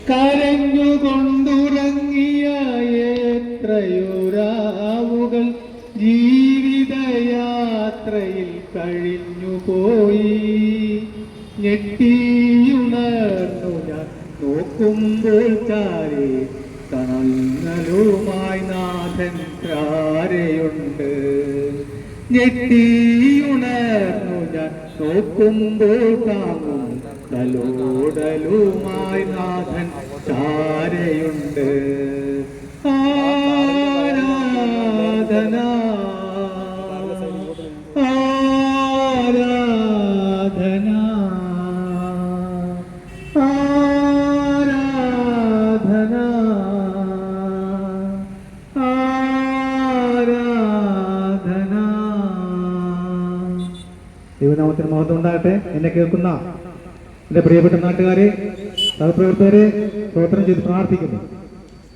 കരഞ്ഞുകൊണ്ടുറങ്ങിയ എത്രയൊരാവുകൾ ജീവിതയാത്രയിൽ കഴിഞ്ഞുപോയി. ഞെട്ടിയുണർന്നു ഞാൻ നോക്കുമ്പോൾ ചാരെ തണലുമായി നാഥൻ ചാരയുണ്ട്. ഞെട്ടിയുണർന്നു ഞാൻ നോക്കുമ്പോൾ താങ്ങും തലോടലുമായി നാഥൻ ചാരയുണ്ട്. ആരാധന ആരാധന ആരാധന ആരാധന. ദൈവനാമത്തിന് മഹത്വം ഉണ്ടാകട്ടെ. എന്നെ കേൾക്കുന്ന എൻ്റെ പ്രിയപ്പെട്ട നാട്ടുകാരെ, സഹപ്രവർത്തകരെ സ്തോത്രം ചെയ്ത് പ്രാർത്ഥിക്കുന്നു.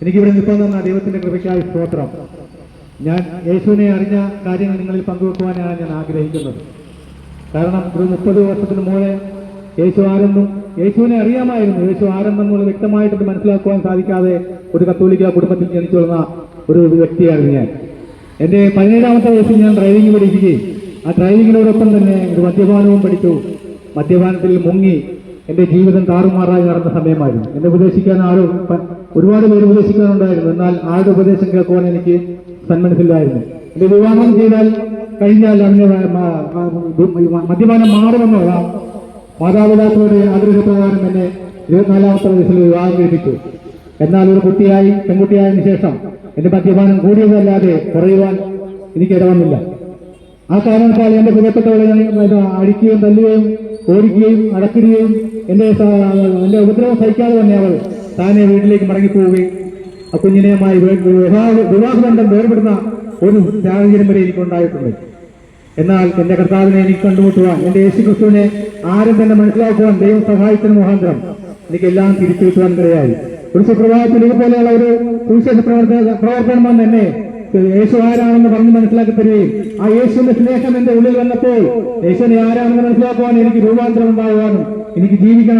എനിക്കിവിടെ നിൽക്കാൻ തന്ന ദൈവത്തിൻ്റെ കൃപയ്ക്കായി സ്തോത്രം. ഞാൻ യേശുവിനെ അറിഞ്ഞ കാര്യങ്ങൾ നിങ്ങളിൽ പങ്കുവെക്കുവാനാണ് ഞാൻ ആഗ്രഹിക്കുന്നത്. കാരണം ഒരു 30 വർഷത്തിന് മുമ്പേ യേശു ആരെന്നും യേശുവിനെ അറിയാമായിരുന്നു. യേശു ആരെന്നെന്നുള്ളത് വ്യക്തമായിട്ട് മനസ്സിലാക്കുവാൻ സാധിക്കാതെ ഒരു കത്തോലിക്ക കുടുംബത്തിൽ ജനിച്ചു വളർന്ന ഒരു വ്യക്തിയായിരുന്നു ഞാൻ. എൻ്റെ 17ാമത്തെ വയസ്സിൽ ഞാൻ ഡ്രൈവിംഗ് പഠിക്കുകയും ആ ഡ്രൈവിങ്ങിനോടൊപ്പം തന്നെ ഒരു മദ്യപാനവും പഠിച്ചു. മദ്യപാനത്തിൽ മുങ്ങി എൻ്റെ ജീവിതം താറുമാറായി നടന്ന സമയമായിരുന്നു. എന്നെ ഉപദേശിക്കാൻ ഒരുപാട് പേര് ഉപദേശിക്കാനുണ്ടായിരുന്നു. എന്നാൽ ആരുടെ ഉപദേശം കേൾക്കുവാൻ എനിക്ക് സന്മനസ്സില്ലായിരുന്നു. എൻ്റെ വിവാഹം കഴിഞ്ഞാൽ അതിന് മദ്യപാനം മാറുമെന്നോ മാതാപിതാക്കളുടെ ആഗ്രഹപ്രകാരം എന്നെ 24ാമത്തെ വയസ്സിൽ വിവാഹം കഴിപ്പിച്ചു. എന്നാൽ ഒരു പെൺകുട്ടിയായതിനു ശേഷം എന്റെ മദ്യപാനം കൂടിയതല്ലാതെ കുറയുവാൻ എനിക്ക് ഇടവന്നില്ല. ആ കാരണത്താൽ എന്റെ പ്രിയപ്പെട്ടവളെ അടിക്കുകയും തല്ലുകയും ഓടിക്കുകയും അടക്കിടുകയും എന്റെ ഉപദ്രവം സഹിക്കാതെ തന്നെ അവൾ താനെ വീട്ടിലേക്ക് മടങ്ങിപ്പോവുകയും ആ കുഞ്ഞിനെയുമായി വിവാഹബന്ധം വേർപെടുന്ന ഒരു സാഹചര്യം വരെ എനിക്കുണ്ടായിട്ടുണ്ട്. എന്നാൽ എന്റെ കർത്താവിനെ എനിക്ക് കണ്ടുമുട്ടുവാൻ, എന്റെ യേശുക്രിസ്തുവിനെ ആരും തന്നെ മനസ്സിലാക്കുവാൻ ദൈവം സഹായത്തിന് മുഖാന്തരം എനിക്കെല്ലാം തിരിച്ചു കിട്ടുവാൻ കഴിയായി. ഒരു സുപ്രഭാതത്തിൽ ഇതുപോലെയുള്ള ഒരു സുവിശേഷ പ്രവർത്തനം തന്നെ യേശു ആരാണെന്ന് പറഞ്ഞ് മനസ്സിലാക്കി തരികയും ആ യേശുവിന്റെ സ്നേഹം എന്റെ ഉള്ളിൽ വന്നപ്പോൾ യേശുവിനെ ആരാണെന്ന് മനസ്സിലാക്കുവാൻ എനിക്ക് രൂപാന്തരം ഉണ്ടാകുവാനും എനിക്ക്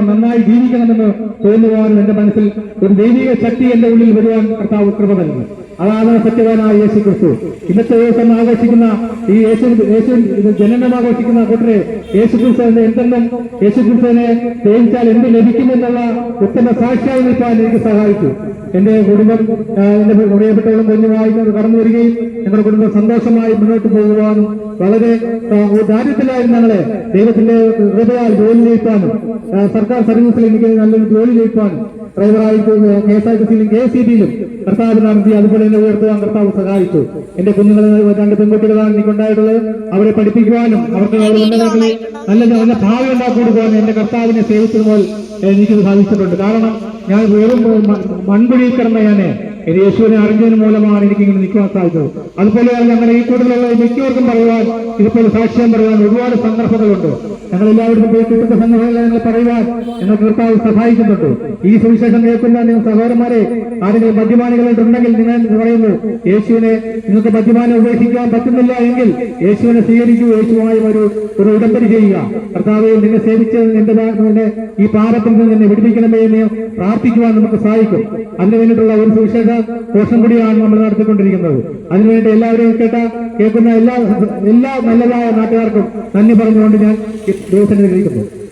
നന്നായി ജീവിക്കണമെന്ന് തോന്നുവാനും എന്റെ മനസ്സിൽ ഒരു ദൈവിക ശക്തി എന്റെ ഉള്ളിൽ വരുവാൻ കർത്താവ് കൃപ നൽകി. അതാണ് സത്യവാനായ യേശു ക്രിസ്തു. ഇന്നത്തെ ദിവസം ആഘോഷിക്കുന്ന ഈ യേശു ജനനം ആഘോഷിക്കുന്ന കൂട്ടരെ യേശു ക്രിസ്തുവിനെ എന്തെന്നും യേശു ക്രിസ്തുവിനെ സ്നേഹിച്ചാൽ എന്ത് ലഭിക്കുമെന്നുള്ള ഉത്തമ സാക്ഷിയായി നിൽക്കാൻ എനിക്ക് സഹായിച്ചു. എന്റെ കുടുംബം, എന്റെ പ്രിയപ്പെട്ടവളും കുഞ്ഞുമായി കടന്നു വരികയും ഞങ്ങളുടെ കുടുംബം സന്തോഷമായി മുന്നോട്ട് പോകുവാനും വളരെ ദാരിദ്ര്യത്തിലായിരുന്നു ഞങ്ങളെ ദൈവത്തിന്റെ കൃപയാൽ ജോലി ചെയ്യിപ്പാനും സർക്കാർ സർവീസിൽ എനിക്ക് നല്ലൊരു ജോലി ചെയ്യിപ്പാനും ഡ്രൈവറായിട്ടും KSRTCയിലും KSEBയിലും കർത്താവ് നടത്തി അതുപോലെ തന്നെ ഉയർത്തുവാൻ കർത്താവ് സഹായിച്ചു. എന്റെ കുഞ്ഞുങ്ങൾ 2 പെൺകുട്ടികളാണ് എനിക്കുണ്ടായിട്ടുള്ളത്. അവരെ പഠിപ്പിക്കുവാനും അവർക്ക് നല്ല ഭാവി ഉണ്ടാക്കി കൊടുക്കുവാനും എന്റെ കർത്താവിനെ സേവിച്ചതുപോലെ എനിക്ക് സാധിച്ചിട്ടുണ്ട്. കാരണം ഞാൻ വെറും മൺകുഴിയിൽ കിടന്ന യേശുവിനെ അറിഞ്ഞതിന് മൂലമാണ് എനിക്കിങ്ങനെ നിൽക്കുവാൻ സാധിച്ചത്. അതുപോലെയാണ് ഞങ്ങളുടെ ഈ കൂടുതലുള്ള മിക്കവർക്കും പറയുവാൻ, ഇതുപോലെ സാക്ഷ്യം പറയുവാൻ ഒരുപാട് സന്ദർഭങ്ങളുണ്ട്. ഞങ്ങളെല്ലാവരും പോയി കിട്ടുന്ന സന്ദർഭങ്ങൾ ഞങ്ങൾ പറയുവാൻ ഞങ്ങൾ കർത്താവ് സഹായിക്കുന്നുണ്ട്. ഈ സുവിശേഷം കേൾക്കുന്ന സഹോദരന്മാരെ, ആരെങ്കിലും മദ്യപാനികളുണ്ടെങ്കിൽ നിങ്ങൾ പറയുന്നു, യേശുവിനെ നിങ്ങൾക്ക് മദ്യപാനം ഉപേക്ഷിക്കാൻ പറ്റുന്നില്ല എങ്കിൽ യേശുവിനെ സ്വീകരിക്കൂ, യേശുവുമായി ഒരു ഉടമ്പടി ചെയ്യുക. കർത്താവ് നിന്നെ സേവിച്ച് എന്റെ ഈ പാപത്തിൽ നിന്ന് എന്നെ വിടുവിക്കണമേ എന്ന് പ്രാർത്ഥിക്കുവാൻ നമുക്ക് സാധിക്കും. അതിനു വേണ്ടിയിട്ടുള്ള ഒരു സുവിശേഷ കോഷം കൂടിയാണ് നമ്മൾ നടത്തിക്കൊണ്ടിരിക്കുന്നത്. അതിനുവേണ്ടി എല്ലാവരെയും കേൾക്കുന്ന എല്ലാ നല്ലതായ നാട്ടുകാർക്കും നന്ദി പറഞ്ഞുകൊണ്ട് ഞാൻ ദിവസം ഇരിക്കുന്നു.